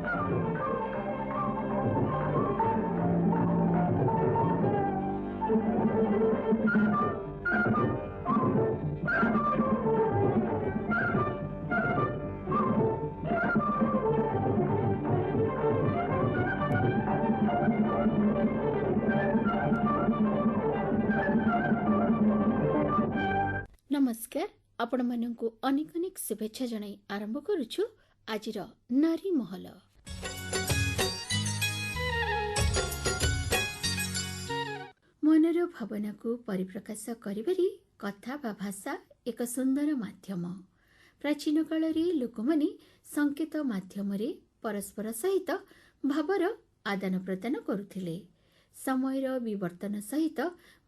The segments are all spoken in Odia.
नमस्कार आपण मानकु अनेक अनेक शुभेच्छा जणाई आरंभ करुछु आजिर नारी महल। मनर भावना को परिप्रकाश करिबारी कथा बा भाषा एक सुंदर माध्यम। प्राचीन काल रे लोक माने संकेत माध्यम रे परस्पर सहित भावर आदान प्रदान करुथिले। समयर विवर्तन सहित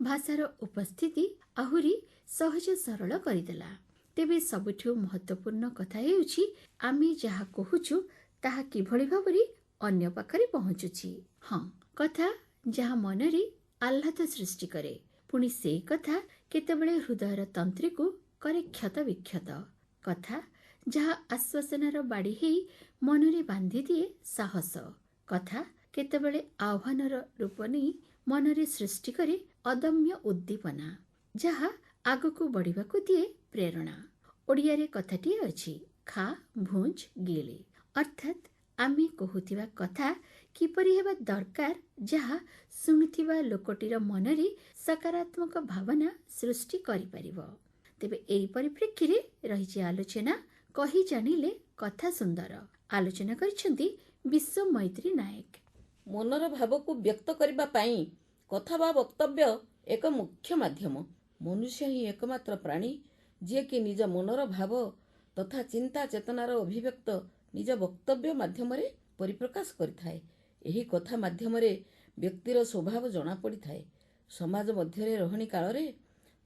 भाषार उपस्थिति आहुरी सहज सरल करदेला। तेबे सबुठु महत्वपूर्ण कथा हेउछि आमे जहा कहूछु ताहा किभଳି भाबरे अन्य पाखरे पहुँचुछि। हाँ, कथा जहा मनरे आह्लाद सृष्टि करे पुणी से कथा केतेबेले हृदयर तंत्री को करे क्षत विक्षत। कथा जहा आश्वासनार बाड़ी हेई मनरे बांधी दिए साहस। कथा केतेबेले आह्वानर रूप नहीं मनरे सृष्टि करे अदम्य उद्दीपना जहा आगको बढ़िबाकू दिए प्रेरणा। ओडिया रे कथाटी अछि खा भुंज गेले, अर्थात आमे कहुथिबा कथा किपरि हेबा दरकार जहा सुनुथिबा लोकटीर मनरे सकारात्मक भावना सृष्टि करि परिबो। तेबे एई परिप्रेक्षी रे रहिछि आलोचना कहि जानिले कथा सुंदर। आलोचना करिसेंती विश्व मैत्री नायक। मनर भाव को व्यक्त करबा पाई कथा बा वक्तव्य एक मुख्य माध्यम। मनुष्य ही एकमात्र प्राणी जे कि निज मनर भाव तथा चिंता चेतनार अभिव्यक्त निज वक्तव्य माध्यम रे परिप्रकाश करिथाए। एही कथा माध्यम रे व्यक्तिर स्वभाव जना पड़िथाए। समाज मध्य रे रहणी काल रे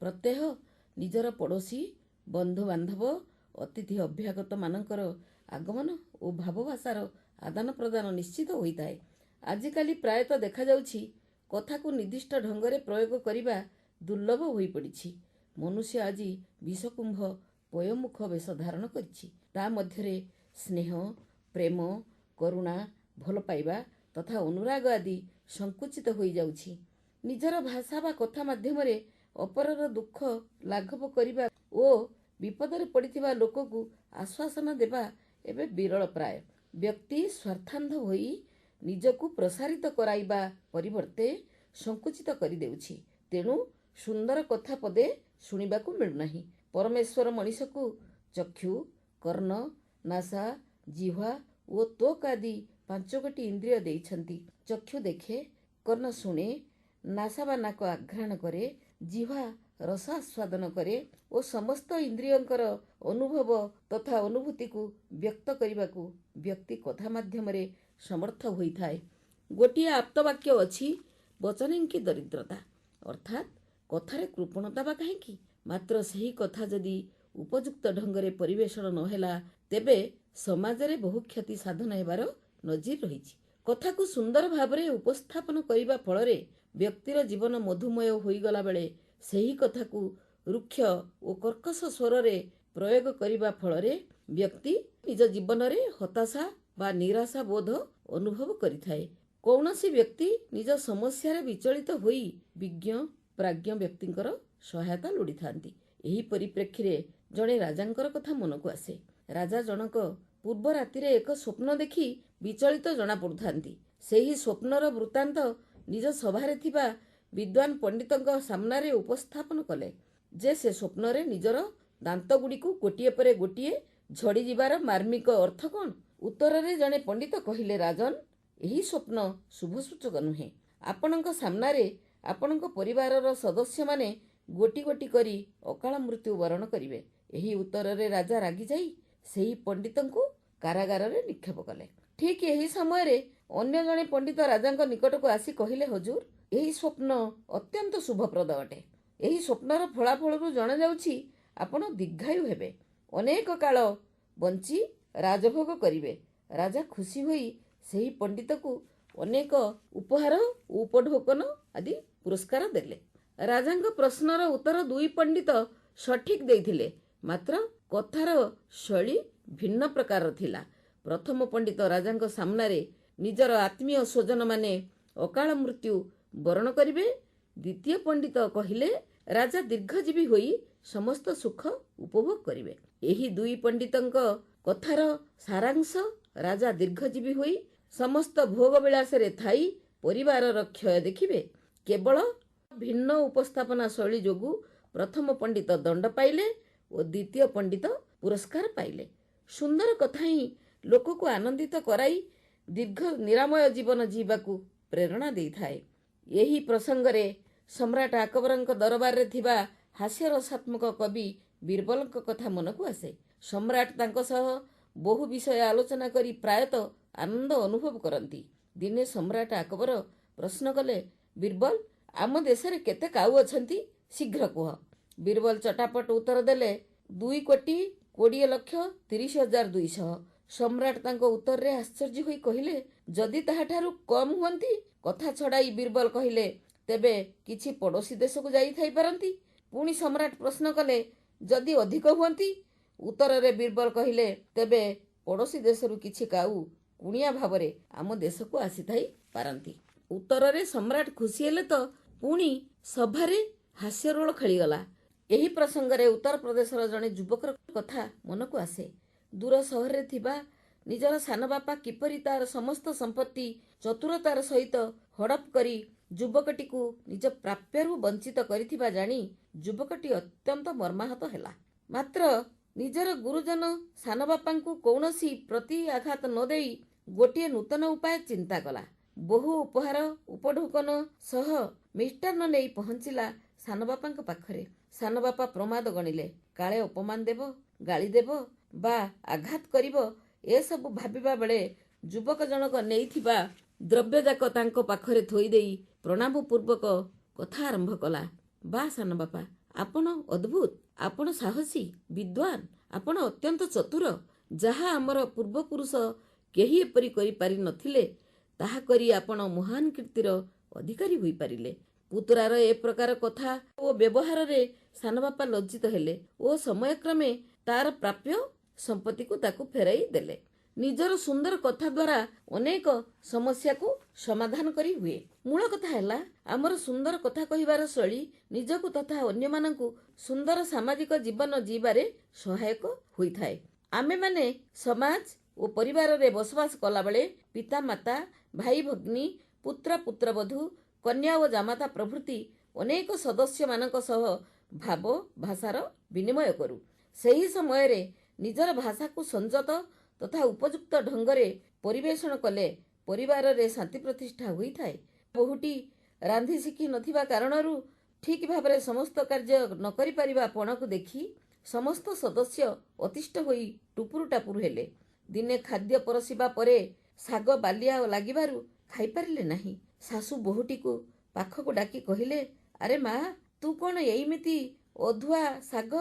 प्रत्येह निजर पड़ोशी बंधु बांधव अतिथि अभ्यागत मानकर आगमन और भाव भाषार आदान प्रदान निश्चित होइथाए। आजिकाली प्रायतः देखा जाउछि कथा को निर्दिष्ट ढंगरे प्रयोग करिबा दुर्लभ होई पड़िछि। मनुष्य आज विषकुंभ पयमुख वेश धारण करिछि। ता मध्यरे स्नेह प्रेम करुणा भल पाइबा तथा अनुराग आदि संकुचित होई जाउछि। निजर भाषा बा कथा माध्यम रे अपरर दुख लाघव करिबा ओ विपदरे पड़िथिबा लोककु आश्वासन देबा एबे विरल प्राय। व्यक्ति स्वार्थांध होई निजकु प्रसारित कराइबा परिवर्ते संकुचित करि देउछि। तेणु सुंदर कथा पदे शुणिबाकू मिलुनाही। परमेश्वर मनुष्यकू चक्षु कर्ण नासा जिह्वा ओ त्वक आदि 5 गोटी इंद्रिय देइछंती। चक्षु देखे, कर्ण शुणे, नासा बा नाक आघ्राण करे, जिह्वा रस आस्वादन करे और समस्त इंद्रियंकर अनुभव तथा अनुभूति को व्यक्त करिबाकू व्यक्ति कथा माध्यम रे समर्थ होई थाए। गोटिए आप्तवाक्य अछि वचन की दरिद्रता, अर्थात कथारे कृपणता बा काहेकि मात्र सही कथा जदि उपयुक्त ढंगरे परिवेषण नहेला तेबे समाज रे बहु क्षति साधन हेबार नजीर रहिछि। कथा को सुंदर भावरे उपस्थापन करिबा फଳରେ व्यक्तिर जीवन मधुमय होई गला बेले सही कथा को रुक्ष और कर्कश स्वर रे प्रयोग करिबा फଳରେ व्यक्ति निज जीवन रे हताशा बा निराशा बोध अनुभव करिथाए। कौनसी व्यक्ति निज समस्या रे विचलित होई विज्ञ प्राज्ञ व्यक्तिंकर सहायता लोड़ी थांती। एही परिप्रेक्षी रे जणे राजांकर कथा मनकु आसे। राजा जनक पूर्व राति रे एक स्वप्न देखि विचलित जना पड़ुथांती। सेही स्वप्नर वृत्तांत निज सभारे थिबा विद्वान पंडितंक सामना रे उपस्थापन कले जे से स्वप्न रे निजर दांत गुडी को गोटिए परे गोटिए झड़ी जिबार मार्मिक अर्थ कोन? उत्तर रे जणे पंडित कहिले, राजन एही स्वप्न शुभ सूचक नुहे। आपणक सामना रे आपणक परिवारर सदस्य माने गोटी गोटी करी अकाल मृत्यु वरण करिवे। एही उत्तर रे राजा रागी जाई सेही पंडितंकु कारागार रे निक्षेप कले। ठीक एही समय रे अन्य जणे पंडित राजांक निकटକୁ आसी कहिले, हुजूर एही स्वप्न अत्यंत शुभप्रद अटे। एही स्वप्नर फलाफलरू जणा जाउछि आपण दीर्घायु हेबे, अनेक काल बंची राजभोग करिवे। राजा खुशी होई सेही पंडितକୁ अनेक उपहार उपढोकन आदि पुरस्कार देले। राजांक प्रश्नर उत्तर दुई पंडित सठिक देइथिले, मात्र कथार शैली भिन्न प्रकार थिला। ପ୍ରଥମ ପଣ୍ଡିତ ରାଜାଙ୍କ ସାମ୍ନାରେ ନିଜର ଆତ୍ମୀୟ ସ୍ୱଜନମାନେ ଅକାଳ ମୃତ୍ୟୁ ବରଣ କରିବେ। ଦ୍ୱିତୀୟ ପଣ୍ଡିତ କହିଲେ ରାଜା ଦୀର୍ଘଜୀବୀ ହୋଇ ସମସ୍ତ ସୁଖ ଉପଭୋଗ କରିବେ। ଏହି ଦୁଇ ପଣ୍ଡିତଙ୍କ କଥାର ସାରାଂଶ ରାଜା ଦୀର୍ଘଜୀବୀ ହୋଇ ସମସ୍ତ ଭୋଗ ବିଳାସରେ ଥାଇ ପରିବାରର କ୍ଷୟ ଦେଖିବେ। କେବଳ ଭିନ୍ନ ଉପସ୍ଥାପନା ଶୈଳୀ ଯୋଗୁଁ ପ୍ରଥମ ପଣ୍ଡିତ ଦଣ୍ଡ ପାଇଲେ ଓ ଦ୍ୱିତୀୟ ପଣ୍ଡିତ ପୁରସ୍କାର ପାଇଲେ। ସୁନ୍ଦର କଥା ହିଁ ଲୋକକୁ ଆନନ୍ଦିତ କରାଇ ଦୀର୍ଘ ନିରାମୟ ଜୀବନ ଯିବାକୁ ପ୍ରେରଣା ଦେଇଥାଏ। ଏହି ପ୍ରସଙ୍ଗରେ ସମ୍ରାଟ ଆକବରଙ୍କ ଦରବାରରେ ଥିବା ହାସ୍ୟରସାତ୍ମକ କବି ବୀରବଲଙ୍କ କଥା ମନକୁ ଆସେ। ସମ୍ରାଟ ତାଙ୍କ ସହ ବହୁ ବିଷୟ ଆଲୋଚନା କରି ପ୍ରାୟତଃ ଆନନ୍ଦ ଅନୁଭବ କରନ୍ତି। ଦିନେ ସମ୍ରାଟ ଆକବର ପ୍ରଶ୍ନ କଲେ, ବୀରବଲ, ଆମ ଦେଶରେ କେତେ କାଉ ଅଛନ୍ତି? ଶୀଘ୍ର କୁହ। ବୀରବଲ ଚଟାପଟ ଉତ୍ତର ଦେଲେ, 2,20,30,200। ସମ୍ରାଟ ତାଙ୍କ ଉତ୍ତରରେ ଆଶ୍ଚର୍ଯ୍ୟ ହୋଇ କହିଲେ, ଯଦି ତାହାଠାରୁ କମ୍ ହୁଅନ୍ତି? କଥା ଛଡ଼ାଇ ବୀରବଲ କହିଲେ, ତେବେ କିଛି ପଡ଼ୋଶୀ ଦେଶକୁ ଯାଇଥାଇପାରନ୍ତି। ପୁଣି ସମ୍ରାଟ ପ୍ରଶ୍ନ କଲେ, ଯଦି ଅଧିକ ହୁଅନ୍ତି? ଉତ୍ତରରେ ବୀରବଲ କହିଲେ, ତେବେ ପଡ଼ୋଶୀ ଦେଶରୁ କିଛି କାଉ କୁଣିଆ ଭାବରେ ଆମ ଦେଶକୁ ଆସିଥାଇ ପାରନ୍ତି। ଉତ୍ତରରେ ସମ୍ରାଟ ଖୁସି ହେଲେ ତ ପୁଣି ସଭାରେ ହାସ୍ୟରୋଳ ଖେଳିଗଲା। ଏହି ପ୍ରସଙ୍ଗରେ ଉତ୍ତରପ୍ରଦେଶର ଜଣେ ଯୁବକର କଥା ମନକୁ ଆସେ। ଦୂର ସହରରେ ଥିବା ନିଜର ସାନ ବାପା କିପରି ତାର ସମସ୍ତ ସମ୍ପତ୍ତି ଚତୁରତାର ସହିତ ହଡପ କରି ଯୁବକଟିକୁ ନିଜ ପ୍ରାପ୍ୟରୁ ବଞ୍ଚିତ କରିଥିବା ଜାଣି ଯୁବକଟି ଅତ୍ୟନ୍ତ ମର୍ମାହତ ହେଲା। ମାତ୍ର ନିଜର ଗୁରୁଜନ ସାନ ବାପାଙ୍କୁ କୌଣସି ପ୍ରତି ଆଘାତ ନ ଦେଇ ଗୋଟିଏ ନୂତନ ଉପାୟ ଚିନ୍ତା କଲା। ବହୁ ଉପହାର ଉପଢୌକନ ସହ ମିଷ୍ଟାନ୍ନ ନେଇ ପହଞ୍ଚିଲା ସାନ ବାପାଙ୍କ ପାଖରେ। ସାନ ବାପା ପ୍ରମାଦ ଗଣିଲେ, କାଳେ ଅପମାନ ଦେବ, ଗାଳି ଦେବ ବା ଆଘାତ କରିବ, ଏସବୁ ଭାବିବା ବେଳେ ଯୁବକ ଜଣକ ନେଇଥିବା ଦ୍ରବ୍ୟଯାକ ତାଙ୍କ ପାଖରେ ଥୋଇଦେଇ ପ୍ରଣାମ ପୂର୍ବକ କଥା ଆରମ୍ଭ କଲା। ବା ସାନ ବାପା, ଆପଣ ଅଦ୍ଭୁତ, ଆପଣ ସାହସୀ, ବିଦ୍ୱାନ, ଆପଣ ଅତ୍ୟନ୍ତ ଚତୁର। ଯାହା ଆମର ପୂର୍ବପୁରୁଷ କେହି ଏପରି କରିପାରି ନଥିଲେ, ତାହା କରି ଆପଣ ମହାନ କୀର୍ତ୍ତିର ଅଧିକାରୀ ହୋଇପାରିଲେ। ପୁତୁରାର ଏ ପ୍ରକାର କଥା ଓ ବ୍ୟବହାରରେ ସାନ ବାପା ଲଜ୍ଜିତ ହେଲେ ଓ ସମୟକ୍ରମେ ତାର ପ୍ରାପ୍ୟ ସମ୍ପତ୍ତିକୁ ତାକୁ ଫେରାଇ ଦେଲେ। ନିଜର ସୁନ୍ଦର କଥା ଦ୍ୱାରା ଅନେକ ସମସ୍ୟାକୁ ସମାଧାନ କରି ହୁଏ। ମୂଳ କଥା ହେଲା, ଆମର ସୁନ୍ଦର କଥା କହିବାର ଶୈଳୀ ନିଜକୁ ତଥା ଅନ୍ୟମାନଙ୍କୁ ସୁନ୍ଦର ସାମାଜିକ ଜୀବନ ଜୀଇବାରେ ସହାୟକ ହୋଇଥାଏ। ଆମେମାନେ ସମାଜ ଓ ପରିବାରରେ ବସବାସ କଲାବେଳେ ପିତା ମାତା, ଭାଇ ଭଗ୍ନୀ, ପୁତ୍ର ପୁତ୍ରବଧୂ, କନ୍ୟା ଓ ଜାମାତା ପ୍ରଭୃତି ଅନେକ ସଦସ୍ୟମାନଙ୍କ ସହ ଭାବ ଭାଷାର ବିନିମୟ କରୁ। ସେହି ସମୟରେ ନିଜର ଭାଷାକୁ ସଂଯତ ତଥା ଉପଯୁକ୍ତ ଢଙ୍ଗରେ ପରିବେଷଣ କଲେ ପରିବାରରେ ଶାନ୍ତି ପ୍ରତିଷ୍ଠା ହୋଇଥାଏ। ବୋହୂଟି ରାନ୍ଧି ଶିଖି ନଥିବା କାରଣରୁ ଠିକ୍ ଭାବରେ ସମସ୍ତ କାର୍ଯ୍ୟ ନ କରିପାରିବା ପଣକୁ ଦେଖି ସମସ୍ତ ସଦସ୍ୟ ଅତିଷ୍ଠ ହୋଇ ଟୁପୁରୁ ଟାପୁରୁ ହେଲେ। ଦିନେ ଖାଦ୍ୟ ପରସିବା ପରେ ଶାଗ ବାଲିଆ ଲାଗିବାରୁ ଖାଇପାରିଲେ ନାହିଁ। ଶାଶୁ ବୋହୂଟିକୁ ପାଖକୁ ଡାକି କହିଲେ, ଆରେ ମା, ତୁ କ'ଣ ଏଇମିତି ଅଧୁଆ ଶାଗ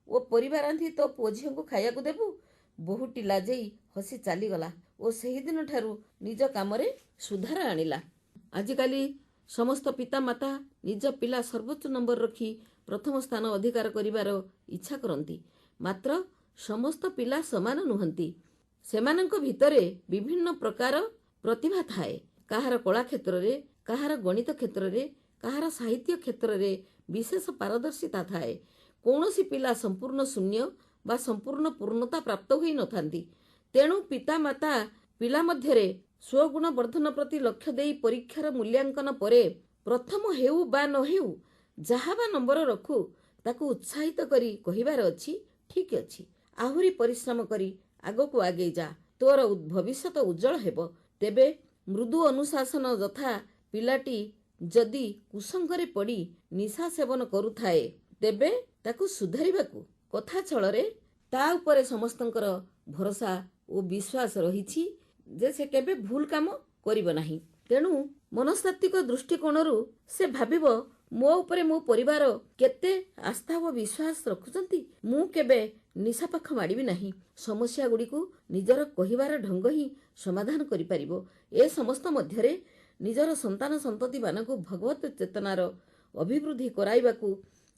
ଓ ପରିବା ରାନ୍ଧି ତୋ ପୁଅ ଝିଅଙ୍କୁ ଖାଇବାକୁ ଦେବୁ? ବୋହୂଟି ଲାଜେଇ ହସି ଚାଲିଗଲା ଓ ସେହିଦିନଠାରୁ ନିଜ କାମରେ ସୁଧାର ଆଣିଲା। ଆଜିକାଲି ସମସ୍ତ ପିତାମାତା ନିଜ ପିଲା ସର୍ବୋଚ୍ଚ ନମ୍ବର ରଖି ପ୍ରଥମ ସ୍ଥାନ ଅଧିକାର କରିବାର ଇଚ୍ଛା କରନ୍ତି। ମାତ୍ର ସମସ୍ତ ପିଲା ସମାନ ନୁହନ୍ତି। ସେମାନଙ୍କ ଭିତରେ ବିଭିନ୍ନ ପ୍ରକାର ପ୍ରତିଭା ଥାଏ। କାହାର କଳା କ୍ଷେତ୍ରରେ, କାହାର ଗଣିତ କ୍ଷେତ୍ରରେ, କାହାର ସାହିତ୍ୟ କ୍ଷେତ୍ରରେ ବିଶେଷ ପାରଦର୍ଶିତା ଥାଏ। କୌଣସି ପିଲା ସମ୍ପୂର୍ଣ୍ଣ ଶୂନ୍ୟ ବା ସମ୍ପୂର୍ଣ୍ଣ ପୂର୍ଣ୍ଣତା ପ୍ରାପ୍ତ ହୋଇନଥାନ୍ତି। ତେଣୁ ପିତାମାତା ପିଲା ମଧ୍ୟରେ ସ୍ୱଗୁଣ ବର୍ଦ୍ଧନ ପ୍ରତି ଲକ୍ଷ୍ୟ ଦେଇ ପରୀକ୍ଷାର ମୂଲ୍ୟାଙ୍କନ ପରେ ପ୍ରଥମ ହେଉ ବା ନ ହେଉ, ଯାହା ବା ନମ୍ବର ରଖୁ, ତାକୁ ଉତ୍ସାହିତ କରି କହିବାର ଅଛି, ଠିକ୍ ଅଛି, ଆହୁରି ପରିଶ୍ରମ କରି ଆଗକୁ ଆଗେଇ ଯା, ତୋର ଭବିଷ୍ୟତ ଉଜ୍ଜଳ ହେବ। ତେବେ ମୃଦୁ ଅନୁଶାସନ ଯଥା ପିଲାଟି ଯଦି କୁସଙ୍ଗରେ ପଡ଼ି ନିଶା ସେବନ କରୁଥାଏ, ତେବେ ତାକୁ ସୁଧାରିବାକୁ କଥା ଛଳରେ ତା ଉପରେ ସମସ୍ତଙ୍କର ଭରସା ଓ ବିଶ୍ୱାସ ରହିଛି ଯେ ସେ କେବେ ଭୁଲ କାମ କରିବ ନାହିଁ। ତେଣୁ ମନସ୍ତାତ୍ତ୍ୱିକ ଦୃଷ୍ଟିକୋଣରୁ ସେ ଭାବିବ, ମୋ ଉପରେ ମୋ ପରିବାର କେତେ ଆସ୍ଥା ଓ ବିଶ୍ୱାସ ରଖୁଛନ୍ତି, ମୁଁ କେବେ ନିଶା ପାଖ ମାଡ଼ିବି ନାହିଁ। ସମସ୍ୟା ଗୁଡ଼ିକୁ ନିଜର କହିବାର ଢଙ୍ଗ ହିଁ ସମାଧାନ କରିପାରିବ। ଏ ସମସ୍ତ ମଧ୍ୟରେ ନିଜର ସନ୍ତାନ ସନ୍ତତିମାନଙ୍କୁ ଭଗବତ ଚେତନାର ଅଭିବୃଦ୍ଧି କରାଇବାକୁ,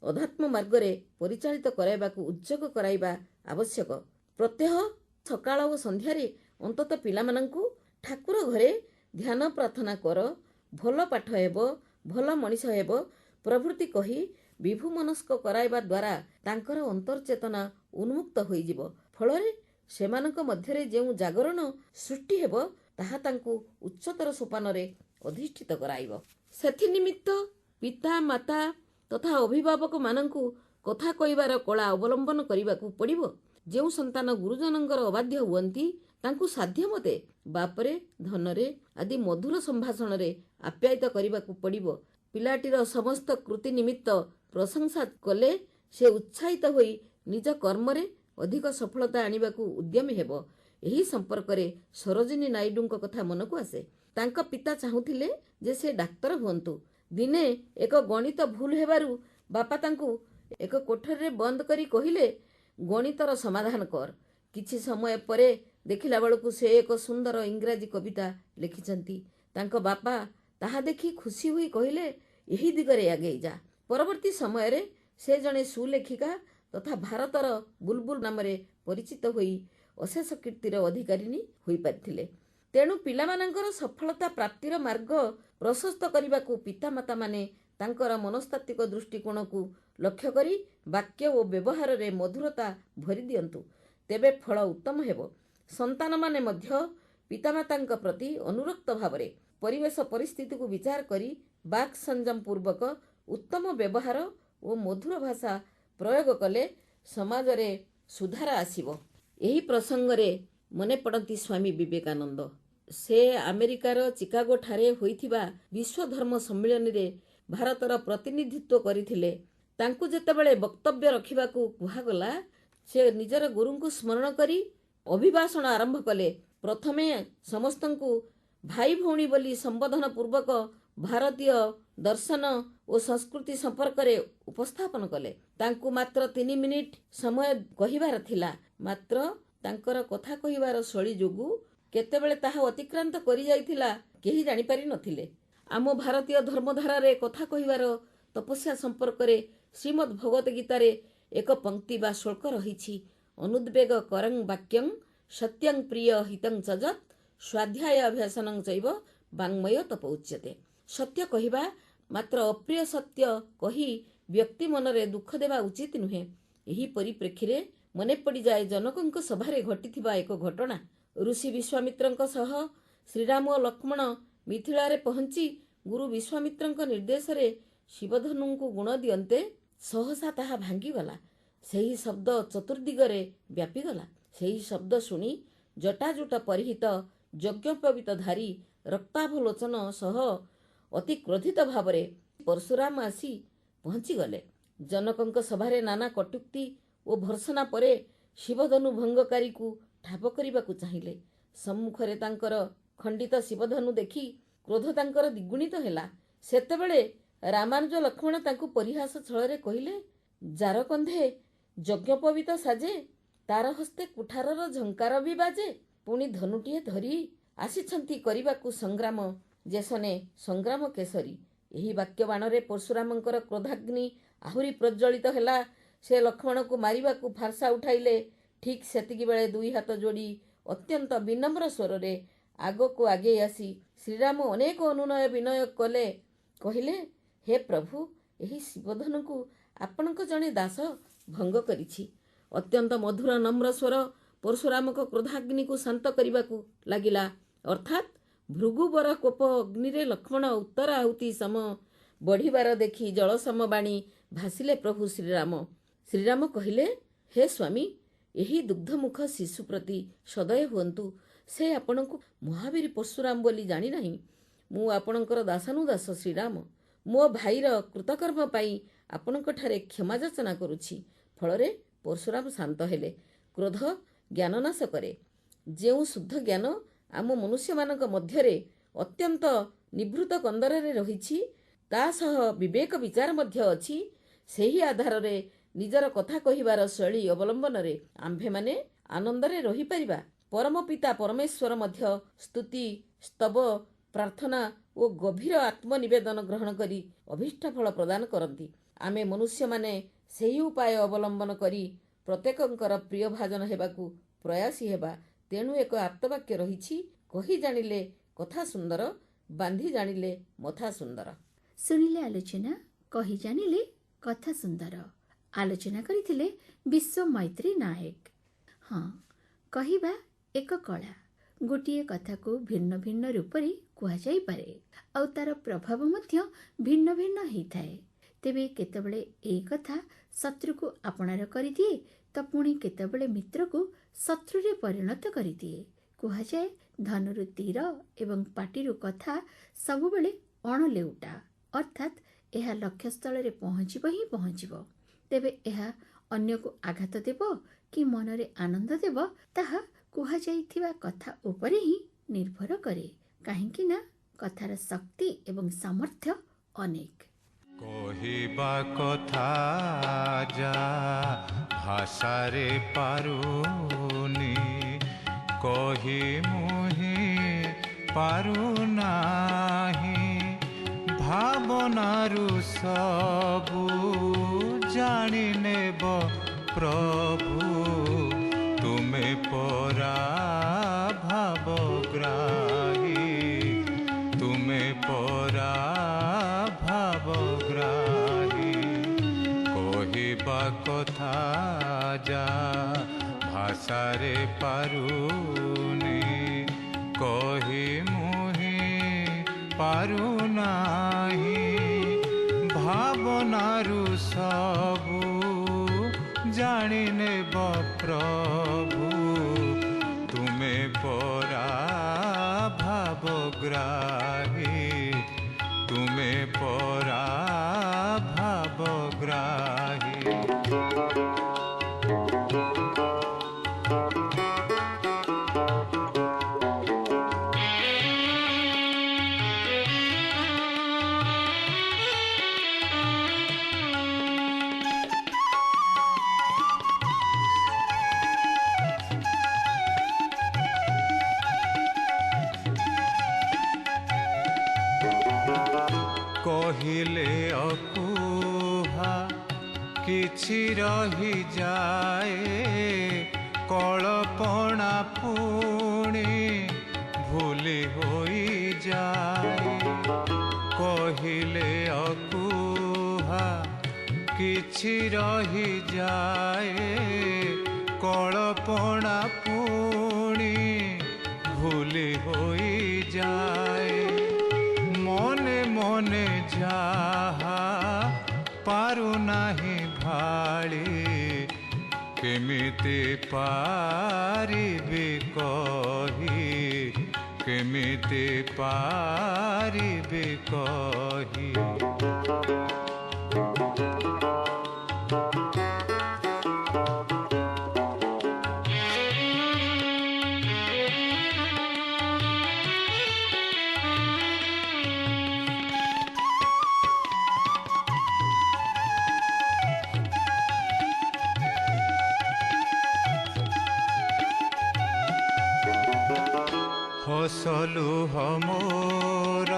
ଅଧ୍ୟାତ୍ମ ମାର୍ଗରେ ପରିଚାଳିତ କରାଇବାକୁ ଉଦ୍ଯୋଗ କରାଇବା ଆବଶ୍ୟକ। ପ୍ରତ୍ୟହ ସକାଳ ଓ ସନ୍ଧ୍ୟାରେ ଅନ୍ତତଃ ପିଲାମାନଙ୍କୁ ଠାକୁର ଘରେ ଧ୍ୟାନ ପ୍ରାର୍ଥନା କର, ଭଲ ପାଠ ହେବ, ଭଲ ମଣିଷ ହେବ ପ୍ରଭୃତି କହି ବିଭୁ ମନସ୍କ କରାଇବା ଦ୍ୱାରା ତାଙ୍କର ଅନ୍ତର୍ଚେତନା ଉନ୍ମୁକ୍ତ ହୋଇଯିବ। ଫଳରେ ସେମାନଙ୍କ ମଧ୍ୟରେ ଯେଉଁ ଜାଗରଣ ସୃଷ୍ଟି ହେବ ତାହା ତାଙ୍କୁ ଉଚ୍ଚତର ସୋପାନରେ ଅଧିଷ୍ଠିତ କରାଇବ। ସେଥିନିମିତ୍ତ ପିତା ମାତା ତଥା ଅଭିଭାବକମାନଙ୍କୁ କଥା କହିବାର କଳା ଅବଲମ୍ବନ କରିବାକୁ ପଡ଼ିବ। ଯେଉଁ ସନ୍ତାନ ଗୁରୁଜନଙ୍କର ଅବାଧ୍ୟ ହୁଅନ୍ତି ତାଙ୍କୁ ସାଧ୍ୟ ମତେ ବାପରେ, ଧନରେ ଆଦି ମଧୁର ସମ୍ଭାଷଣରେ ଆପ୍ୟାୟିତ କରିବାକୁ ପଡ଼ିବ। ପିଲାଟିର ସମସ୍ତ କୃତି ନିମିତ୍ତ ପ୍ରଶଂସା କଲେ ସେ ଉତ୍ସାହିତ ହୋଇ ନିଜ କର୍ମରେ ଅଧିକ ସଫଳତା ଆଣିବାକୁ ଉଦ୍ୟମୀ ହେବ। ଏହି ସମ୍ପର୍କରେ ସରୋଜିନୀ ନାଇଡୁଙ୍କ କଥା ମନକୁ ଆସେ। ତାଙ୍କ ପିତା ଚାହୁଁଥିଲେ ଯେ ସେ ଡାକ୍ତର ହୁଅନ୍ତୁ। ଦିନେ ଏକ ଗଣିତ ଭୁଲ ହେବାରୁ ବାପା ତାଙ୍କୁ ଏକ କୋଠରୀରେ ବନ୍ଦ କରି କହିଲେ, ଗଣିତର ସମାଧାନ କର। କିଛି ସମୟ ପରେ ଦେଖିଲା ବେଳକୁ ସେ ଏକ ସୁନ୍ଦର ଇଂରାଜୀ କବିତା ଲେଖିଛନ୍ତି। ତାଙ୍କ ବାପା ତାହା ଦେଖି ଖୁସି ହୋଇ କହିଲେ, ଏହି ଦିଗରେ ଆଗେଇ ଯା। ପରବର୍ତ୍ତୀ ସମୟରେ ସେ ଜଣେ ସୁଲେଖିକା ତଥା ଭାରତର ବୁଲବୁଲ ନାମରେ ପରିଚିତ ହୋଇ ଅଶେଷ କୀର୍ତ୍ତିର ଅଧିକାରିଣୀ ହୋଇପାରିଥିଲେ। ତେଣୁ ପିଲାମାନଙ୍କର ସଫଳତା ପ୍ରାପ୍ତିର ମାର୍ଗ ପ୍ରଶସ୍ତ କରିବାକୁ ପିତାମାତାମାନେ ତାଙ୍କର ମନସ୍ତାତ୍ତ୍ୱିକ ଦୃଷ୍ଟିକୋଣକୁ ଲକ୍ଷ୍ୟ କରି ବାକ୍ୟ ଓ ବ୍ୟବହାରରେ ମଧୁରତା ଭରି ଦିଅନ୍ତୁ। ତେବେ ଫଳ ଉତ୍ତମ ହେବ। ସନ୍ତାନମାନେ ମଧ୍ୟ ପିତାମାତାଙ୍କ ପ୍ରତି ଅନୁରକ୍ତ ଭାବରେ ପରିବେଶ ପରିସ୍ଥିତିକୁ ବିଚାର କରି ବାକ୍ ସଂଯମ ପୂର୍ବକ ଉତ୍ତମ ବ୍ୟବହାର ଓ ମଧୁର ଭାଷା ପ୍ରୟୋଗ କଲେ ସମାଜରେ ସୁଧାର ଆସିବ। ଏହି ପ୍ରସଙ୍ଗରେ ମନେ ପଡ଼ନ୍ତି ସ୍ୱାମୀ ବିବେକାନନ୍ଦ। ସେ ଆମେରିକାର ଚିକାଗୋ ଠାରେ ହୋଇଥିବା ବିଶ୍ୱ ଧର୍ମ ସମ୍ମିଳନୀରେ ଭାରତର ପ୍ରତିନିଧିତ୍ୱ କରିଥିଲେ। ତାଙ୍କୁ ଯେତେବେଳେ ବକ୍ତବ୍ୟ ରଖିବାକୁ କୁହାଗଲା ସେ ନିଜର ଗୁରୁଙ୍କୁ ସ୍ମରଣ କରି ଅଭିଭାଷଣ ଆରମ୍ଭ କଲେ। ପ୍ରଥମେ ସମସ୍ତଙ୍କୁ ଭାଇ ଭଉଣୀ ବୋଲି ସମ୍ବୋଧନ ପୂର୍ବକ ଭାରତୀୟ ଦର୍ଶନ ଓ ସଂସ୍କୃତି ସମ୍ପର୍କରେ ଉପସ୍ଥାପନ କଲେ। ତାଙ୍କୁ ମାତ୍ର 3 ମିନିଟ୍ ସମୟ କହିବାର ଥିଲା। ମାତ୍ର ତାଙ୍କର କଥା କହିବାର ଶୈଳୀ ଯୋଗୁଁ କେତେବେଳେ ତାହା ଅତିକ୍ରାନ୍ତ କରିଯାଇଥିଲା କେହି ଜାଣିପାରି ନଥିଲେ। ଆମ ଭାରତୀୟ ଧର୍ମଧାରାରେ କଥା କହିବାର ତପସ୍ୟା ସମ୍ପର୍କରେ ଶ୍ରୀମଦ୍ ଭଗବତ ଗୀତାରେ ଏକ ପଂକ୍ତି ବା ଶ୍ଲୋକ ରହିଛି, ଅନୁଦ୍ବେଗ କରଂ ବାକ୍ୟଂ ସତ୍ୟଂ ପ୍ରିୟ ହିତଂ ଚଜତ୍ ସ୍ୱାଧ୍ୟାୟ ଅଭ୍ୟାସନଂ ଚୈବ ବାଙ୍ଗ୍ମୟ ତପ ଉଚ୍ୟତେ। ସତ୍ୟ କହିବା ମାତ୍ର ଅପ୍ରିୟ ସତ୍ୟ କହି ବ୍ୟକ୍ତି ମନରେ ଦୁଃଖ ଦେବା ଉଚିତ ନୁହେଁ। ଏହି ପରିପ୍ରେକ୍ଷୀରେ ମନେ ପଡ଼ିଯାଏ ଜନକଙ୍କ ସଭାରେ ଘଟିଥିବା ଏକ ଘଟଣା। ଋଷି ବିଶ୍ୱାମିତ୍ରଙ୍କ ସହ ଶ୍ରୀରାମ ଓ ଲକ୍ଷ୍ମଣ ମିଥିଳାରେ ପହଞ୍ଚି ଗୁରୁ ବିଶ୍ୱାମିତ୍ରଙ୍କ ନିର୍ଦ୍ଦେଶରେ ଶିବଧନୁଙ୍କୁ ଗୁଣ ଦିଅନ୍ତେ ସହସା ତାହା ଭାଙ୍ଗିଗଲା। ସେହି ଶବ୍ଦ ଚତୁର୍ଦିଗରେ ବ୍ୟାପିଗଲା। ସେହି ଶବ୍ଦ ଶୁଣି ଜଟାଜୁଟ ପରିହିତ ଯଜ୍ଞୋପବୀତଧାରୀ ରକ୍ତାଭଲୋଚନ ସହ ଅତି କ୍ରୋଧିତ ଭାବରେ ପରଶୁରାମ ଆସି ପହଞ୍ଚିଗଲେ। ଜନକଙ୍କ ସଭାରେ ନାନା କଟୁକ୍ତି ଓ ଭର୍ସନା ପରେ ଶିବଧନୁ ଭଙ୍ଗକାରୀକୁ ଠାବ କରିବାକୁ ଚାହିଁଲେ। ସମ୍ମୁଖରେ ତାଙ୍କର ଖଣ୍ଡିତ ଶିବଧନୁ ଦେଖି କ୍ରୋଧ ତାଙ୍କର ଦ୍ୱିଗୁଣିତ ହେଲା। ସେତେବେଳେ ରାମାନୁଜ ଲକ୍ଷ୍ମଣ ତାଙ୍କୁ ପରିହାସ ଛଳରେ କହିଲେ, ଯାର କନ୍ଧେ ଯଜ୍ଞୋପବୀତ ସାଜେ ତାର ହସ୍ତେ କୁଠାରର ଝଙ୍କାର ବି ବାଜେ। ପୁଣି ଧନୁଟିଏ ଧରି ଆସିଛନ୍ତି କରିବାକୁ ସଂଗ୍ରାମ, ଯେସନେ ସଂଗ୍ରାମ କେଶରୀ। ଏହି ବାକ୍ୟବାଣରେ ପରଶୁରାମଙ୍କର କ୍ରୋଧାଗ୍ନି ଆହୁରି ପ୍ରଜ୍ୱଳିତ ହେଲା। ସେ ଲକ୍ଷ୍ମଣକୁ ମାରିବାକୁ ଫାର୍ସା ଉଠାଇଲେ। ଠିକ୍ ସେତିକିବେଳେ 2 ହାତ ଯୋଡ଼ି ଅତ୍ୟନ୍ତ ବିନମ୍ର ସ୍ୱରରେ ଆଗକୁ ଆଗେଇ ଆସି ଶ୍ରୀରାମ ଅନେକ ଅନୁନୟ ବିନୟ କଲେ। କହିଲେ, ହେ ପ୍ରଭୁ, ଏହି ଶିବଧନୁକୁ ଆପଣଙ୍କ ଜଣେ ଦାସ ଭଙ୍ଗ କରିଛି। ଅତ୍ୟନ୍ତ ମଧୁର ନମ୍ର ସ୍ୱର ପରଶୁରାମଙ୍କ କ୍ରୋଧାଗ୍ନିକୁ ଶାନ୍ତ କରିବାକୁ ଲାଗିଲା। ଅର୍ଥାତ୍ ଭୃଗୁବର କୋପ ଅଗ୍ନିରେ ଲକ୍ଷ୍ମଣ ଉତ୍ତର ଆହୁତି ସମ ବଢ଼ିବାର ଦେଖି ଜଳସମ ବାଣୀ ଭାସିଲେ ପ୍ରଭୁ ଶ୍ରୀରାମ। ଶ୍ରୀରାମ କହିଲେ, ହେ ସ୍ୱାମୀ, ଏହି ଦୁଗ୍ଧମୁଖ ଶିଶୁ ପ୍ରତି ସଦୟ ହୁଅନ୍ତୁ। ସେ ଆପଣଙ୍କୁ ମହାବୀର ପରଶୁରାମ ବୋଲି ଜାଣିନାହିଁ। ମୁଁ ଆପଣଙ୍କର ଦାସାନୁଦାସ ଶ୍ରୀରାମ। ମୋ ଭାଇର କୃତକର୍ମ ପାଇଁ ଆପଣଙ୍କଠାରେ କ୍ଷମା ଯାଚନା କରୁଛି। ଫଳରେ ପରଶୁରାମ ଶାନ୍ତ ହେଲେ। କ୍ରୋଧ ଜ୍ଞାନ ନାଶ କରେ। ଯେଉଁ ଶୁଦ୍ଧ ଜ୍ଞାନ ଆମ ମନୁଷ୍ୟମାନଙ୍କ ମଧ୍ୟରେ ଅତ୍ୟନ୍ତ ନିଭୃତ କନ୍ଦରରେ ରହିଛି, ତା ସହ ବିବେକ ବିଚାର ମଧ୍ୟ ଅଛି, ସେହି ଆଧାରରେ ନିଜର କଥା କହିବାର ଶୈଳୀ ଅବଲମ୍ବନରେ ଆମ୍ଭେମାନେ ଆନନ୍ଦରେ ରହିପାରିବା। ପରମ ପିତା ପରମେଶ୍ୱର ମଧ୍ୟ ସ୍ତୁତି, ସ୍ତବ, ପ୍ରାର୍ଥନା ଓ ଗଭୀର ଆତ୍ମନିବେଦନ ଗ୍ରହଣ କରି ଅଭୀଷ୍ଟ ଫଳ ପ୍ରଦାନ କରନ୍ତି। ଆମେ ମନୁଷ୍ୟମାନେ ସେହି ଉପାୟ ଅବଲମ୍ବନ କରି ପ୍ରତ୍ୟେକଙ୍କର ପ୍ରିୟ ଭାଜନ ହେବାକୁ ପ୍ରୟାସୀ ହେବା। ତେଣୁ ଏକ ଆପ୍ତବାକ୍ୟ ରହିଛି, କହି ଜାଣିଲେ କଥା ସୁନ୍ଦର, ବାନ୍ଧି ଜାଣିଲେ ମଥା ସୁନ୍ଦର। ଶୁଣିଲେ ଆଲୋଚନା, କହି ଜାଣିଲେ କଥା ସୁନ୍ଦର। ଆଲୋଚନା କରିଥିଲେ ବିଶ୍ୱ ମୈତ୍ରୀ ନାୟକ। ହଁ, କହିବା ଏକ କଳା। ଗୋଟିଏ କଥାକୁ ଭିନ୍ନ ଭିନ୍ନ ରୂପରେ କୁହାଯାଇପାରେ, ଆଉ ତାର ପ୍ରଭାବ ମଧ୍ୟ ଭିନ୍ନ ଭିନ୍ନ ହେଇଥାଏ। ତେବେ କେତେବେଳେ ଏଇ କଥା ଶତ୍ରୁକୁ ଆପଣାର କରିଦିଏ, ତ ପୁଣି କେତେବେଳେ ମିତ୍ରକୁ ଶତ୍ରୁରେ ପରିଣତ କରିଦିଏ। କୁହାଯାଏ, ଧନୁରୁ ତୀର ଏବଂ ପାଟିରୁ କଥା ସବୁବେଳେ ଅଣଲେଉଟା, ଅର୍ଥାତ୍ ଏହା ଲକ୍ଷ୍ୟସ୍ଥଳରେ ପହଞ୍ଚିବ ହିଁ ପହଞ୍ଚିବ। ତେବେ ଏହା ଅନ୍ୟକୁ ଆଘାତ ଦେବ କି ମନରେ ଆନନ୍ଦ ଦେବ, ତାହା କୁହାଯାଇଥିବା କଥା ଉପରେ ହିଁ ନିର୍ଭର କରେ। କାହିଁକି ନା କଥାର ଶକ୍ତି ଏବଂ ସାମର୍ଥ୍ୟ ଅନେକ। କହିବା କଥା ଯା ଭାଷାରେ ପାରୁନି, କହି ମୁହିଁ ପାରୁନାହିଁ, ଭାବନାରୁ ସବୁ ଜାଣିନେବ ପ୍ରଭୁ, ତୁମେ ପରା ଭାବଗ୍ରାହୀ, ତୁମେ ପରା ଭାବଗ୍ରାହୀ। କହିବା କଥା ଯା ଭାଷାରେ ପାରୁନି, କହି ମୁହିଁ ପାରୁନାହିଁ, ଭାବନାରୁ ସବୁ ଜାଣିନେବ ପ୍ରଭୁ, ତୁମେ ପରା ଭାବଗ୍ରାହୀ, ତୁମେ ପରା ଭାବଗ୍ରାହୀ। କହିଲେ ଅକୁହା କିଛି ରହିଯାଏ, କଳପଣା ପୁଣି ଭୁଲି ହୋଇଯାଏ। କହିଲେ ଅକୁହା କିଛି ରହିଯାଏ, କଳପଣା ପୁଣି ଭୁଲି ହୋଇଯାଏ। ମନେ ମନେ ଯାହା ପାରୁନାହିଁ ଭାଳି, କେମିତି ପାରିବି କହି, କେମିତି ପାରିବି କହି। ହସଲୁହ ମୋର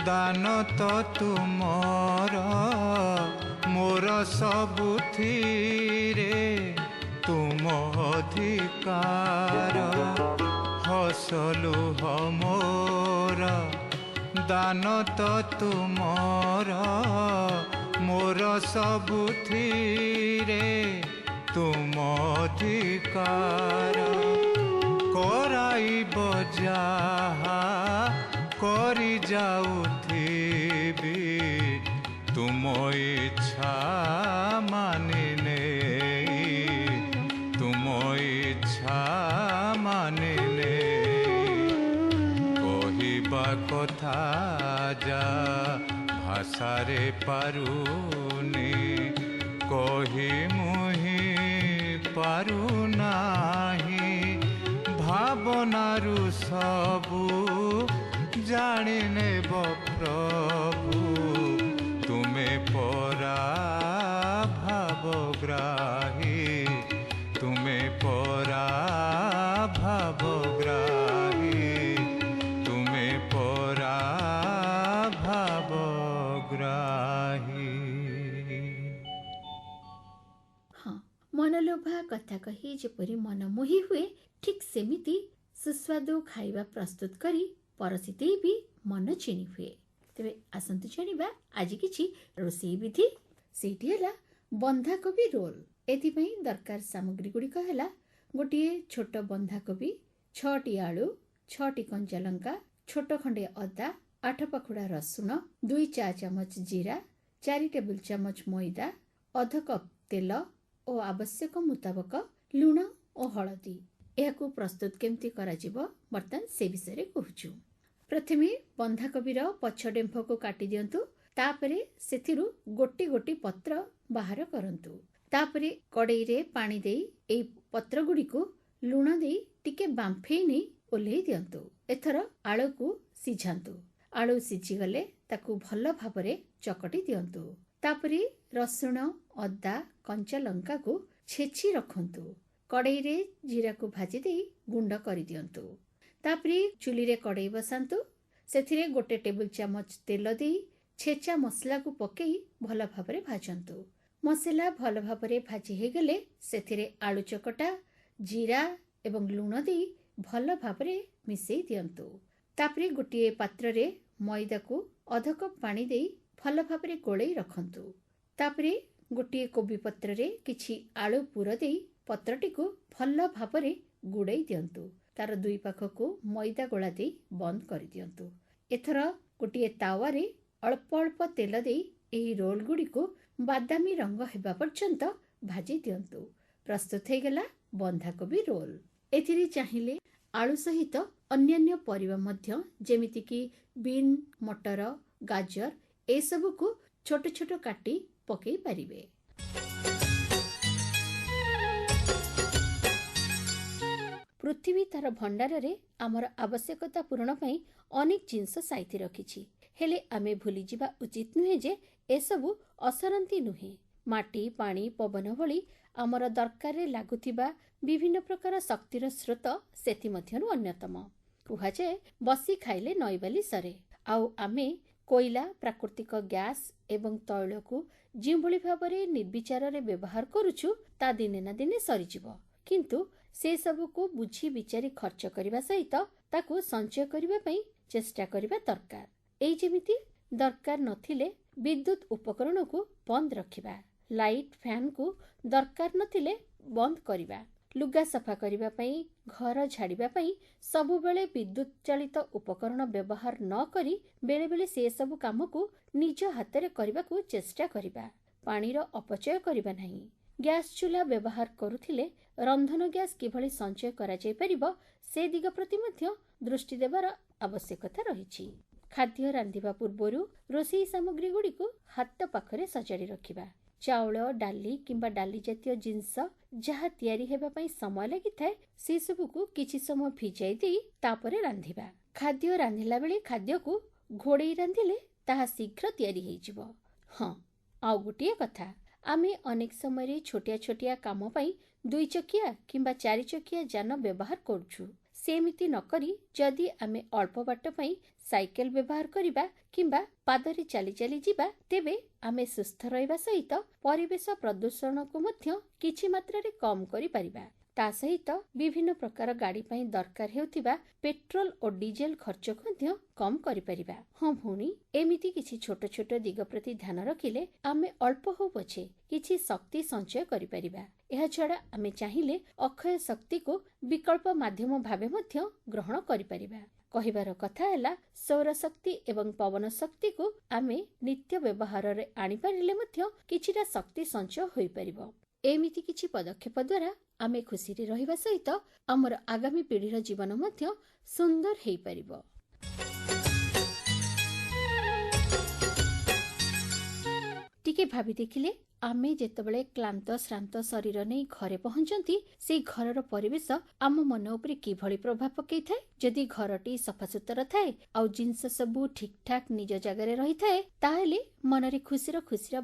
ଦାନ ତ ତୁମର, ମୋର ସବୁଥିରେ ତୁମ ଅଧିକାର। ହସଲୁହ ମୋର ଦାନ ତ ତୁମର, ମୋର ସବୁଥିରେ ତୁମ ଅଧିକାର। କରାଇବ ଯାହା କରି ଯାଉଥିବି, ତୁମ ଇଚ୍ଛା ମାନି ନେଇ, ତୁମ ଇଚ୍ଛା ମାନି ନେଇ। କହିବା କଥା ଯା ଭାଷାରେ ପାରୁନି, କହି ମୁହିଁ ପାରୁନାହିଁ, ଭାବନାରୁ ସବୁ ଜାଣିନେବ ପ୍ରଭୁ, ତୁମେ ପରା ଭାବଗ୍ରାହୀ, ତୁମେ ପରା ଭାବଗ୍ରାହୀ, ତୁମେ ପରା ଭାବଗ୍ରାହୀ। ହଁ, ମନଲୋଭା କଥା କଥା କହି ଯେପରି ମନ ମୋହି ହୁଏ, ଠିକ୍ ସେମିତି ସୁସ୍ୱାଦୁ ଖାଇବା ପ୍ରସ୍ତୁତ କରି ପରସି ଦେଇ ବି ମନ ଚିଣି ହୁଏ। ତେବେ ଆସନ୍ତୁ ଜାଣିବା ଆଜି କିଛି ରୋଷେଇ ବିଧି। ସେଇଟି ହେଲା ବନ୍ଧାକୋବି ରୋଲ। ଏଥିପାଇଁ ଦରକାର ସାମଗ୍ରୀ ଗୁଡ଼ିକ ହେଲା ଗୋଟିଏ ଛୋଟ ବନ୍ଧାକୋବି, 6ଟି ଆଳୁ, 6ଟି କଞ୍ଚା ଲଙ୍କା, ଛୋଟ ଖଣ୍ଡେ ଅଦା, 8 ପାଖୁଡା ରସୁଣ, 2 ଚା ଚାମଚ ଜିରା, 4 ଟେବୁଲ ଚାମଚ ମଇଦା, ଅଧ କପ୍ ତେଲ ଓ ଆବଶ୍ୟକ ମୁତାବକ ଲୁଣ ଓ ହଳଦୀ। ଏହାକୁ ପ୍ରସ୍ତୁତ କେମିତି କରାଯିବ ବର୍ତ୍ତମାନ ସେ ବିଷୟରେ କହୁଛୁ। ପ୍ରଥମେ ବନ୍ଧାକୋବିର ପଛ ଡେମ୍ଫକୁ କାଟି ଦିଅନ୍ତୁ। ତାପରେ ସେଥିରୁ ଗୋଟି ଗୋଟି ପତ୍ର ବାହାର କରନ୍ତୁ। ତାପରେ କଡ଼େଇରେ ପାଣି ଦେଇ ଏହି ପତ୍ର ଗୁଡ଼ିକୁ ଲୁଣ ଦେଇ ଟିକେ ବାମ୍ଫେଇ ନେଇ ଓହ୍ଲେଇ ଦିଅନ୍ତୁ। ଏଥର ଆଳୁକୁ ସିଝାନ୍ତୁ। ଆଳୁ ସିଝିଗଲେ ତାକୁ ଭଲ ଭାବରେ ଚକଟି ଦିଅନ୍ତୁ। ତାପରେ ରସୁଣ, ଅଦା, କଞ୍ଚା ଲଙ୍କାକୁ ଛେଚି ରଖନ୍ତୁ। କଡ଼େଇରେ ଜିରାକୁ ଭାଜି ଦେଇ ଗୁଣ୍ଡ କରିଦିଅନ୍ତୁ। ତାପରେ ଚୁଲିରେ କଡ଼େଇ ବସାନ୍ତୁ। ସେଥିରେ 1 ଟେବୁଲ ଚାମଚ ତେଲ ଦେଇ ଛେଚା ମସଲାକୁ ପକେଇ ଭଲ ଭାବରେ ଭାଜନ୍ତୁ। ମସଲା ଭଲ ଭାବରେ ଭାଜି ହେଇଗଲେ ସେଥିରେ ଆଳୁ ଚକଟା, ଜିରା ଏବଂ ଲୁଣ ଦେଇ ଭଲ ଭାବରେ ମିଶେଇ ଦିଅନ୍ତୁ। ତାପରେ ଗୋଟିଏ ପାତ୍ରରେ ମଇଦାକୁ ଅଧ କପ୍ ପାଣି ଦେଇ ଭଲ ଭାବରେ ଗୋଳେଇ ରଖନ୍ତୁ। ତାପରେ ଗୋଟିଏ କୋବି ପତ୍ରରେ କିଛି ଆଳୁ ପୁର ଦେଇ ପତ୍ରଟିକୁ ଭଲ ଭାବରେ ଗୁଡ଼େଇ ଦିଅନ୍ତୁ। ତାର 2 ପାଖକୁ ମଇଦା ଗୋଳା ଦେଇ ବନ୍ଦ କରିଦିଅନ୍ତୁ। ଏଥର ଗୋଟିଏ ତାୱାରେ ଅଳ୍ପ ଅଳ୍ପ ତେଲ ଦେଇ ଏହି ରୋଲ ଗୁଡ଼ିକୁ ବାଦାମୀ ରଙ୍ଗ ହେବା ପର୍ଯ୍ୟନ୍ତ ଭାଜି ଦିଅନ୍ତୁ। ପ୍ରସ୍ତୁତ ହେଇଗଲା ବନ୍ଧାକୋବି ରୋଲ। ଏଥିରେ ଚାହିଁଲେ ଆଳୁ ସହିତ ଅନ୍ୟାନ୍ୟ ପରିବା ମଧ୍ୟ ଯେମିତିକି ବିନ୍, ମଟର, ଗାଜର ଏସବୁକୁ ଛୋଟ ଛୋଟ କାଟି ପକେଇ ପାରିବେ। ପୃଥିବୀ ତାର ଭଣ୍ଡାରରେ ଆମର ଆବଶ୍ୟକତା ପୂରଣ ପାଇଁ ଅନେକ ଜିନିଷ ସାଇତି ରଖିଛି। ହେଲେ ଆମେ ଭୁଲିଯିବା ଉଚିତ ନୁହେଁ ଯେ ଏସବୁ ଅସରନ୍ତି ନୁହେଁ। ମାଟି, ପାଣି, ପବନ ଭଳି ଆମର ଦରକାରରେ ଲାଗୁଥିବା ବିଭିନ୍ନ ପ୍ରକାର ଶକ୍ତିର ସ୍ରୋତ ସେଥିମଧ୍ୟରୁ ଅନ୍ୟତମ। କୁହାଯାଏ ବସି ଖାଇଲେ ନଈବାଲି ସରେ। ଆଉ ଆମେ କୋଇଲା, ପ୍ରାକୃତିକ ଗ୍ୟାସ୍ ଏବଂ ତୈଳକୁ ଯେଉଁଭଳି ଭାବରେ ନିର୍ବିଚାରରେ ବ୍ୟବହାର କରୁଛୁ ତା ଦିନେ ନା ଦିନେ ସରିଯିବ। କିନ୍ତୁ ସେ ସବୁକୁ ବୁଝି ବିଚାରି ଖର୍ଚ୍ଚ କରିବା ସହିତ ତାକୁ ସଞ୍ଚୟ କରିବା ପାଇଁ ଚେଷ୍ଟା କରିବା ଦରକାର। ଏଇ ଯେମିତି ଦରକାର ନଥିଲେ ବିଦ୍ୟୁତ ଉପକରଣକୁ ବନ୍ଦ ରଖିବା, ଲାଇଟ୍ ଫ୍ୟାନ୍କୁ ଦରକାର ନଥିଲେ ବନ୍ଦ କରିବା, ଲୁଗା ସଫା କରିବା ପାଇଁ, ଘର ଝାଡ଼ିବା ପାଇଁ ସବୁବେଳେ ବିଦ୍ୟୁତ ଚାଳିତ ଉପକରଣ ବ୍ୟବହାର ନ କରି ବେଳେବେଳେ ସେ ସବୁ କାମକୁ ନିଜ ହାତରେ କରିବାକୁ ଚେଷ୍ଟା କରିବା। ପାଣିର ଅପଚୟ କରିବା ନାହିଁ। ଗ୍ୟାସ୍ ଚୁଲା ବ୍ୟବହାର କରୁଥିଲେ ରନ୍ଧନ ଗ୍ୟାସ୍ କିଭଳି ସଞ୍ଚୟ କରାଯାଇପାରିବ ସେ ଦିଗ ପ୍ରତି ମଧ୍ୟ ଦୃଷ୍ଟି ଦେବାର ଆବଶ୍ୟକତା ରହିଛି। ଖାଦ୍ୟ ରାନ୍ଧିବା ପୂର୍ବରୁ ରୋଷେଇ ସାମଗ୍ରୀ ଗୁଡ଼ିକୁ ହାତ ପାଖରେ ସଜାଡ଼ି ରଖିବା। ଚାଉଳ, ଡାଲି କିମ୍ବା ଡାଲି ଜାତୀୟ ଜିନିଷ ଯାହା ତିଆରି ହେବା ପାଇଁ ସମୟ ଲାଗିଥାଏ ସେସବୁକୁ କିଛି ସମୟ ଭିଜାଇ ଦେଇ ତାପରେ ରାନ୍ଧିବା। ଖାଦ୍ୟ ରାନ୍ଧିଲା ବେଳେ ଖାଦ୍ୟକୁ ଘୋଡ଼େଇ ରାନ୍ଧିଲେ ତାହା ଶୀଘ୍ର ତିଆରି ହେଇଯିବ। ହଁ, ଆଉ ଗୋଟିଏ କଥା, ଆମେ ଅନେକ ସମୟରେ ଛୋଟିଆ ଛୋଟିଆ କାମ ପାଇଁ 2 ଚକିଆ କିମ୍ବା 4 ଚକିଆ ଯାନ ବ୍ୟବହାର କରୁଛୁ। ସେମିତି ନକରି ଯଦି ଆମେ ଅଳ୍ପ ବାଟ ପାଇଁ ସାଇକେଲ ବ୍ୟବହାର କରିବା କିମ୍ବା ପାଦରେ ଚାଲି ଚାଲି ଯିବା ତେବେ ଆମେ ସୁସ୍ଥ ରହିବା ସହିତ ପରିବେଶ ପ୍ରଦୂଷଣକୁ ମଧ୍ୟ କିଛି ମାତ୍ରାରେ କମ୍ କରିପାରିବା। ତା ସହିତ ବିଭିନ୍ନ ପ୍ରକାର ଗାଡ଼ି ପାଇଁ ଦରକାର ହେଉଥିବା ପେଟ୍ରୋଲ ଓ ଡିଜେଲ ଖର୍ଚ୍ଚକୁ ମଧ୍ୟ କମ୍ କରିପାରିବା। ହଁ ଭଉଣୀ, ଏମିତି କିଛି ଛୋଟ ଛୋଟ ଦିଗ ପ୍ରତି ଧ୍ୟାନ ରଖିଲେ ଆମେ ଅଳ୍ପ ହଉ ପଛେ କିଛି ଶକ୍ତି ସଞ୍ଚୟ କରିପାରିବା। ଏହାଛଡ଼ା ଆମେ ଚାହିଁଲେ ଅକ୍ଷୟ ଶକ୍ତିକୁ ବିକଳ୍ପ ମାଧ୍ୟମ ଭାବେ ମଧ୍ୟ ଗ୍ରହଣ କରିପାରିବା। କହିବାର କଥା ହେଲା ସୌରଶକ୍ତି ଏବଂ ପବନ ଶକ୍ତିକୁ ଆମେ ନିତ୍ୟ ବ୍ୟବହାରରେ ଆଣିପାରିଲେ ମଧ୍ୟ କିଛିଟା ଶକ୍ତି ସଞ୍ଚୟ ହୋଇପାରିବ। ଏମିତି କିଛି ପଦକ୍ଷେପ ଦ୍ୱାରା ଆମେ ଖୁସିରେ ରହିବା ସହିତ ଆମର ଆଗାମୀ ପିଢ଼ିର ଜୀବନ ମଧ୍ୟ ସୁନ୍ଦର ହେଇପାରିବ। ଟିକେ ଭାବି ଦେଖିଲେ ଆମେ ଯେତେବେଳେ କ୍ଳାନ୍ତ ଶ୍ରାନ୍ତ ଶରୀର ନେଇ ଘରେ ପହଞ୍ଚନ୍ତି ସେଇ ଘରର ପରିବେଶ ଆମ ମନ ଉପରେ କିଭଳି ପ୍ରଭାବ ପକେଇଥାଏ। ଯଦି ଘରଟି ସଫାସୁତୁରା ଥାଏ ଆଉ ଜିନିଷ ସବୁ ଠିକ୍ ଠାକ୍ ନିଜ ଜାଗାରେ ରହିଥାଏ ତାହେଲେ ମନରେ ଖୁସିର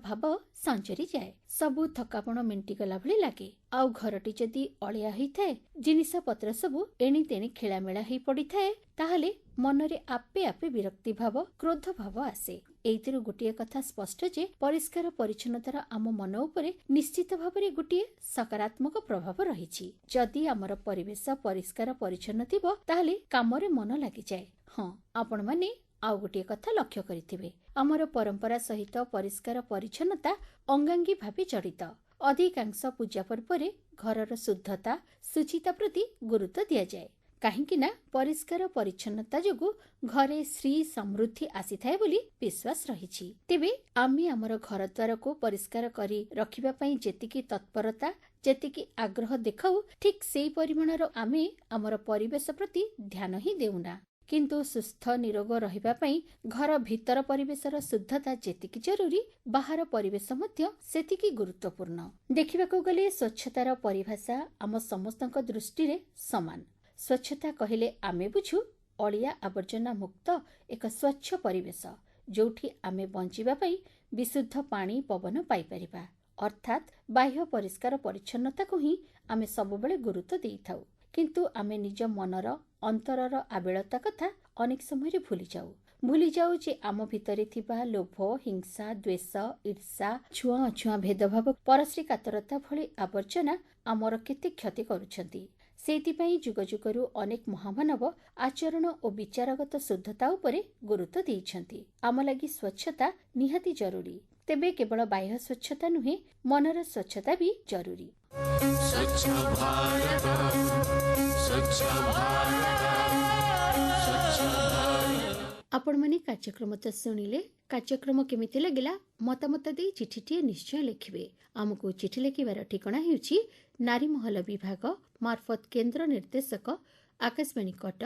ଭାବ ସଞ୍ଚରିଯାଏ। ସବୁ ଥକାପଣ ମେଣ୍ଟିଗଲା ଭଳି ଲାଗେ। ଆଉ ଘରଟି ଯଦି ଅଳିଆ ହେଇଥାଏ, ଜିନିଷ ପତ୍ର ସବୁ ଏଣିତେଣି ଖେଳାମେଳା ହେଇ ପଡ଼ିଥାଏ ତାହେଲେ ମନରେ ଆପେ ଆପେ ବିରକ୍ତି ଭାବ, କ୍ରୋଧ ଭାବ ଆସେ। ଏଇଥିରୁ ଗୋଟିଏ କଥା ସ୍ପଷ୍ଟ ଯେ ପରିଷ୍କାର ପରିଚ୍ଛନ୍ନତାର ଆମ ମନ ଉପରେ ନିଶ୍ଚିତ ଭାବରେ ଗୋଟିଏ ସକାରାତ୍ମକ ପ୍ରଭାବ ରହିଛି। ଯଦି ଆମର ପରିବେଶ ପରିଷ୍କାର ପରିଚ୍ଛନ୍ନ ଥିବ ତାହେଲେ କାମରେ ମନ ଲାଗିଯାଏ। ହଁ, ଆପଣମାନେ ଆଉ ଗୋଟିଏ କଥା ଲକ୍ଷ୍ୟ କରିଥିବେ, ଆମର ପରମ୍ପରା ସହିତ ପରିଷ୍କାର ପରିଚ୍ଛନ୍ନତା ଅଙ୍ଗାଙ୍ଗୀ ଭାବେ ଜଡ଼ିତ। ଅଧିକାଂଶ ପୂଜା ପର୍ବରେ ଘରର ଶୁଦ୍ଧତା ଶୁଚିତା ପ୍ରତି ଗୁରୁତ୍ୱ ଦିଆଯାଏ, କାହିଁକି ନା ପରିଷ୍କାର ପରିଚ୍ଛନ୍ନତା ଯୋଗୁଁ ଘରେ ଶ୍ରୀ ସମୃଦ୍ଧି ଆସିଥାଏ ବୋଲି ବିଶ୍ୱାସ ରହିଛି। ତେବେ ଆମେ ଆମର ଘର ଦ୍ୱାରକୁ ପରିଷ୍କାର କରି ରଖିବା ପାଇଁ ଯେତିକି ତତ୍ପରତା ଯେତିକି ଆଗ୍ରହ ଦେଖାଉ, ଠିକ୍ ସେହି ପରିମାଣର ଆମେ ଆମର ପରିବେଶ ପ୍ରତି ଧ୍ୟାନ ହିଁ ଦେଉନା। କିନ୍ତୁ ସୁସ୍ଥ ନିରୋଗ ରହିବା ପାଇଁ ଘର ଭିତର ପରିବେଶର ଶୁଦ୍ଧତା ଯେତିକି ଜରୁରୀ, ବାହାର ପରିବେଶ ମଧ୍ୟ ସେତିକି ଗୁରୁତ୍ୱପୂର୍ଣ୍ଣ। ଦେଖିବାକୁ ଗଲେ ସ୍ୱଚ୍ଛତାର ପରିଭାଷା ଆମ ସମସ୍ତଙ୍କ ଦୃଷ୍ଟିରେ ସମାନ। ସ୍ୱଚ୍ଛତା କହିଲେ ଆମେ ବୁଝୁ ଅଳିଆ ଆବର୍ଜନା ମୁକ୍ତ ଏକ ସ୍ୱଚ୍ଛ ପରିବେଶ, ଯୋଉଠି ଆମେ ବଞ୍ଚିବା ପାଇଁ ବିଶୁଦ୍ଧ ପାଣି ପବନ ପାଇପାରିବା। ଅର୍ଥାତ୍ ବାହ୍ୟ ପରିଷ୍କାର ପରିଚ୍ଛନ୍ନତାକୁ ହିଁ ଆମେ ସବୁବେଳେ ଗୁରୁତ୍ୱ ଦେଇଥାଉ, କିନ୍ତୁ ଆମେ ନିଜ ମନର ଅନ୍ତରର ଆବିଳତା କଥା ଅନେକ ସମୟରେ ଭୁଲିଯାଉ ଯେ ଆମ ଭିତରେ ଥିବା ଲୋଭ, ହିଂସା, ଦ୍ୱେଷ, ଈର୍ଷା, ଛୁଆଁ ଅଛୁଆଁ ଭେଦଭାବ, ପରଶ୍ରୀ କାତରତା ଭଳି ଆବର୍ଜନା ଆମର କେତେ କ୍ଷତି କରୁଛନ୍ତି। ସେଇଥିପାଇଁ ଯୁଗ ଯୁଗରୁ ଅନେକ ମହାମାନବ ଆଚରଣ ଓ ବିଚାରଗତ ଶୁଦ୍ଧତା ଉପରେ ଗୁରୁତ୍ୱ ଦେଇଛନ୍ତି। ଆମ ଲାଗି ସ୍ୱଚ୍ଛତା ନିହାତି ଜରୁରୀ। ତେବେ କେବଳ ବାହ୍ୟ ସ୍ୱଚ୍ଛତା ନୁହେଁ, ମନର ସ୍ୱଚ୍ଛତା ବି ଜରୁରୀ। ଆପଣମାନେ କାର୍ଯ୍ୟକ୍ରମ ତ ଶୁଣିଲେ। କାର୍ଯ୍ୟକ୍ରମ କେମିତି ଲାଗିଲା ମତାମତ ଦେଇ ଚିଠିଟିଏ ନିଶ୍ଚୟ ଲେଖିବେ। ଆମକୁ ଚିଠି ଲେଖିବାର ଠିକଣା ହେଉଛି ନାରୀମହଲ ବିଭାଗ, ମାର୍ଫତ କେନ୍ଦ୍ର ନିର୍ଦ୍ଦେଶକ, ଆକାଶବାଣୀ କଟକ,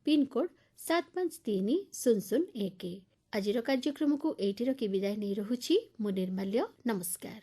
ପିନକୋଡ 753001। ଆଜିର କାର୍ଯ୍ୟକ୍ରମକୁ ଏଇଠି ରଖି ବିଦାୟ ନେଇ ରହୁଛି ମୁଁ ନିର୍ମାଲ୍ୟ। ନମସ୍କାର।